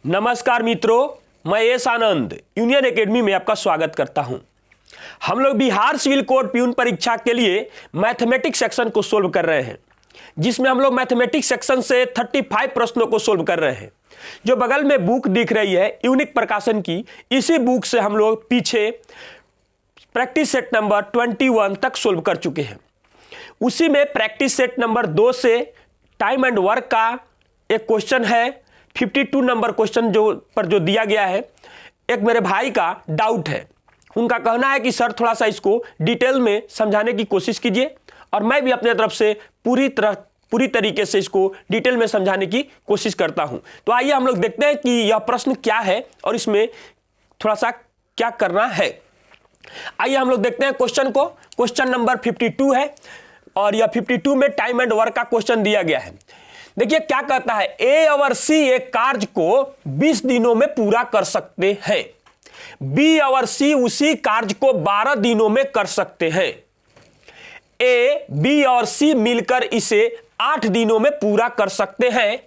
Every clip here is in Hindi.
नमस्कार मित्रों, मैं एस आनंद यूनियन एकेडमी में आपका स्वागत करता हूं। हम लोग बिहार सिविल कोड प्यून परीक्षा के लिए मैथमेटिक्स सेक्शन को सोल्व कर रहे हैं, जिसमें हम लोग मैथमेटिक्स सेक्शन से 35 प्रश्नों को सोल्व कर रहे हैं। जो बगल में बुक दिख रही है यूनिक प्रकाशन की, इसी बुक से हम लोग पीछे प्रैक्टिस सेट नंबर 21 तक सोल्व कर चुके हैं। उसी में प्रैक्टिस सेट नंबर 2 से टाइम एंड वर्क का एक क्वेश्चन है, 52 नंबर क्वेश्चन जो दिया गया है। एक मेरे भाई का डाउट है, उनका कहना है कि सर थोड़ा सा इसको डिटेल में समझाने की कोशिश कीजिए, और मैं भी अपने तरफ से पूरी तरीके से इसको डिटेल में समझाने की कोशिश करता हूं। तो आइए हम लोग देखते हैं कि यह प्रश्न क्या है और इसमें थोड़ा सा क्या करना है। आइए हम लोग देखते हैं क्वेश्चन को। क्वेश्चन नंबर 52 है और यह 52 में टाइम एंड वर्क का क्वेश्चन दिया गया है। देखिए क्या कहता है, ए और सी एक कार्य को 20 दिनों में पूरा कर सकते हैं। बी और सी उसी कार्य को 12 दिनों में कर सकते हैं। ए, बी और सी मिलकर इसे 8 दिनों में पूरा कर सकते हैं।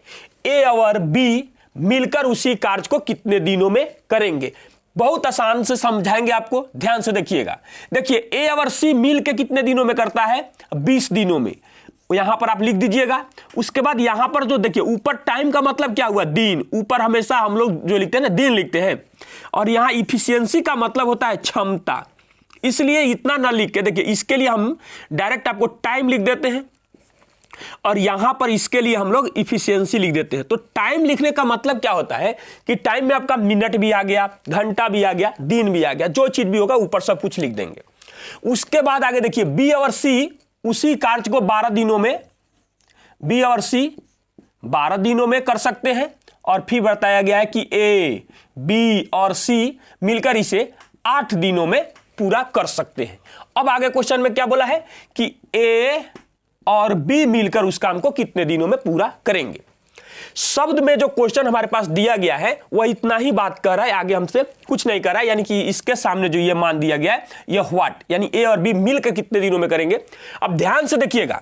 ए और बी मिलकर उसी कार्य को कितने दिनों में करेंगे? बहुत आसान से समझाएंगे आपको, ध्यान से देखिएगा। देखिए ए और सी मिल के कितने दिनों में करता है? 20 दिनों में। यहां पर आप लिख दीजिएगा। उसके बाद यहां पर जो देखिए ऊपर टाइम का मतलब क्या हुआ? दिन। ऊपर हमेशा हम लोग जो लिखते हैं ना, दिन लिखते हैं, और यहां इफिशियंसी का मतलब होता है क्षमता। इसलिए इतना ना लिख के, देखिए इसके लिए हम डायरेक्ट आपको टाइम लिख देते हैं और यहां पर इसके लिए हम लोग इफिशियंसी लिख देते हैं। तो टाइम लिखने का मतलब क्या होता है कि टाइम में आपका मिनट भी आ गया, घंटा भी आ गया, दिन भी आ गया, जो चीज भी होगा ऊपर सब कुछ लिख देंगे। उसके बाद आगे देखिए बी और सी उसी कार्य को 12 दिनों में, बी और सी 12 दिनों में कर सकते हैं। और फिर बताया गया है कि ए, बी और सी मिलकर इसे 8 दिनों में पूरा कर सकते हैं। अब आगे क्वेश्चन में क्या बोला है कि ए और बी मिलकर उस काम को कितने दिनों में पूरा करेंगे। शब्द में जो क्वेश्चन हमारे पास दिया गया है वह इतना ही बात कर रहा है, आगे हमसे कुछ नहीं कर रहा है। यानी कि इसके सामने जो ये मान दिया गया है, यह व्हाट, यानी ए और बी मिलकर कितने दिनों में करेंगे। अब ध्यान से देखिएगा,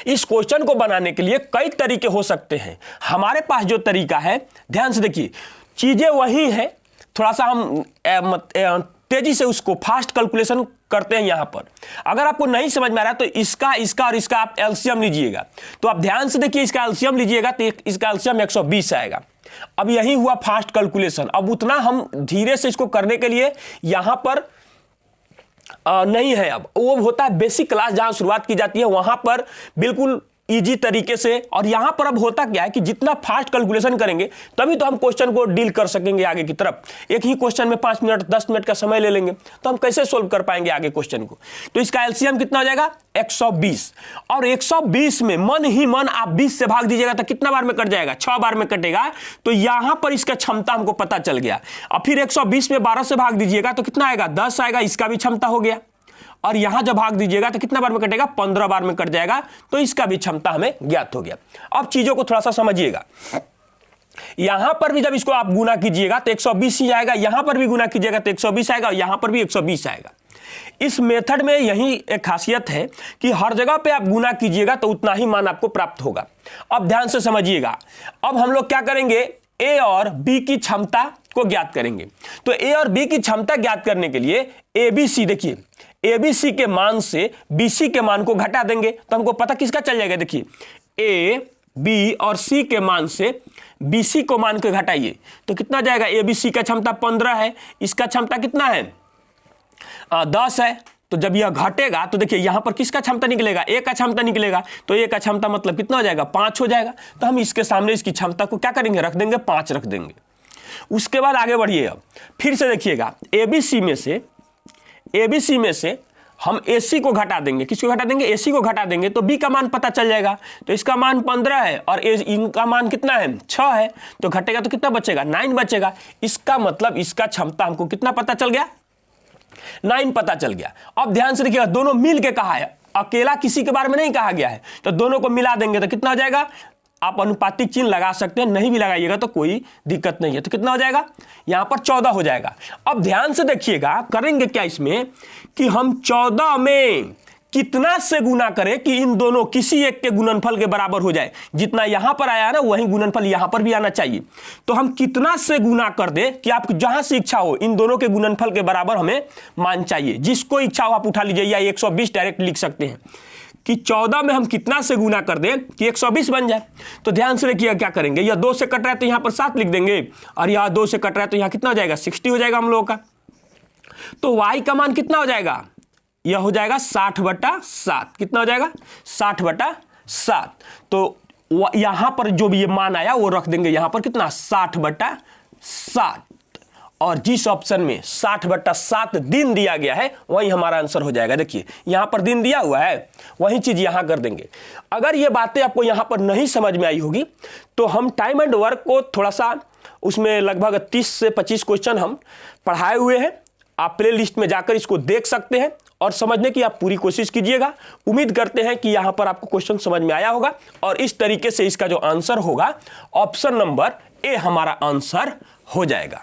इस क्वेश्चन को बनाने के लिए कई तरीके हो सकते हैं। हमारे पास जो तरीका है, ध्यान से देखिए, चीजें वही हैं, थोड़ा सा हम तेजी से उसको फास्ट कैलकुलेशन करते हैं। यहां पर अगर आपको नहीं समझ में आ रहा है तो इसका और इसका आप एलसीएम लीजिएगा। तो आप ध्यान से देखिए, इसका एलसीएम लीजिएगा तो इसका एलसीएम 120 आएगा। अब यही हुआ फास्ट कैलकुलेशन। अब उतना हम धीरे से इसको करने के लिए यहां पर नहीं है। अब वो होता है बेसिक क्लास, जहां शुरुआत की जाती है वहां पर बिल्कुल इजी तरीके से। और यहां पर अब होता क्या है कि जितना फास्ट कैलकुलेशन करेंगे तभी तो हम क्वेश्चन को डील कर सकेंगे आगे की तरफ। एक ही क्वेश्चन में 5 मिनट 10 मिनट का समय ले लेंगे तो हम कैसे सोल्व कर पाएंगे आगे क्वेश्चन को। तो इसका एलसीएम कितना हो जाएगा? 120। और 120 में मन ही मन आप 20 से भाग दीजिएगा तो कितना बार में कट जाएगा? 6 बार में कटेगा। तो यहां पर इसका क्षमता हमको पता चल गया। अब फिर 120 में 12 से भाग दीजिएगा तो कितना आएगा? 10 आएगा। इसका भी क्षमता हो गया। और यहां जब भाग दीजिएगा तो कितना बार में कटेगा? 15 बार में कट जाएगा। तो इसका भी क्षमता हमें ज्ञात हो गया। अब चीजों को थोड़ा सा समझिएगा। यहां पर भी जब इसको आप गुना कीजिएगा तो 120 ही आएगा, यहां पर भी गुना कीजिएगा तो 120 आएगा, और यहां पर भी 120 आएगा। इस मेथड में यही एक खासियत है कि हर जगह पे आप गुना कीजिएगा तो उतना ही मान आपको प्राप्त होगा। अब ध्यान से समझिएगा। अब हम लोग क्या करेंगे? ए और बी की क्षमता को ज्ञात करेंगे। तो ए और बी की क्षमता ज्ञात करने के लिए एबीसी, देखिए एबीसी के मान से बीसी के मान को घटा देंगे तो हमको पता किसका चल जाएगा। देखिए ए, बी और सी के मान से बीसी को मान के घटाइए तो कितना जाएगा? एबीसी का क्षमता 15 है, इसका क्षमता कितना है? 10 है। तो जब यह घटेगा तो देखिए यहां पर किसका क्षमता निकलेगा? ए का क्षमता निकलेगा। तो ए का क्षमता मतलब कितना हो जाएगा? 5 हो जाएगा। तो हम इसके सामने इसकी क्षमता को क्या करेंगे? रख देंगे, 5 रख देंगे। उसके बाद आगे बढ़िए। अब फिर से देखिएगा, एबीसी में से हम एसी को घटा देंगे। किसको घटा देंगे? एसी को घटा देंगे तो बी का मान पता चल जाएगा। तो इसका मान 15 है और इनका मान कितना है? 6 है। तो घटेगा तो कितना बचेगा? 9 बचेगा। इसका मतलब इसका क्षमता हमको कितना पता चल गया? 9 पता चल गया। अब ध्यान से देखिएगा, दोनों मिल के कहा है, अकेला किसी के बारे में नहीं कहा गया है। तो दोनों को मिला देंगे तो कितना हो जाएगा? आप अनुपातिक चिन्ह लगा सकते हैं, नहीं भी लगाइएगा तो कोई दिक्कत नहीं है। तो कितना हो जाएगा? यहां पर 14 हो जाएगा। अब ध्यान से देखिएगा, करेंगे क्या इसमें कि हम 14 में कितना से गुना करें कि इन दोनों किसी एक के गुणनफल के बराबर हो जाए। जितना यहां पर आया ना वही गुणनफल यहां पर भी आना चाहिए। तो हम कितना से गुना कर दें कि आपको जहां से इच्छा हो इन दोनों के गुणनफल के बराबर हमें मान चाहिए। जिसको इच्छा हो आप उठा लीजिए, या 120 डायरेक्ट लिख सकते हैं कि 14 में हम कितना से गुना कर दें कि 120 बन जाए। तो ध्यान से देखिए क्या करेंगे, यह 2 से कट रहा है तो यहां पर 7 लिख देंगे, और यहां 2 से कट रहा है तो यहां कितना हो जाएगा, 60 हो जाएगा हम लोगों का। तो y का मान कितना हो जाएगा, यह हो जाएगा 60/7। कितना हो जाएगा, 60/7। तो यहां पर जो भी ये मान आया वो रख देंगे यहां पर, कितना, 60/7। और जिस ऑप्शन में 60/7 दिन दिया गया है वही हमारा आंसर हो जाएगा। देखिए यहां पर दिन दिया हुआ है, वही चीज यहां कर देंगे। अगर ये बातें आपको यहां पर नहीं समझ में आई होगी तो हम टाइम एंड वर्क को थोड़ा सा, उसमें लगभग 30 से 25 क्वेश्चन हम पढ़ाए हुए हैं। आप प्ले लिस्ट में जाकर इसको देख सकते हैं और समझने की आप पूरी कोशिश कीजिएगा। उम्मीद करते हैं कि यहां पर आपको क्वेश्चन समझ में आया होगा, और इस तरीके से इसका जो आंसर होगा ऑप्शन नंबर ए हमारा आंसर हो जाएगा।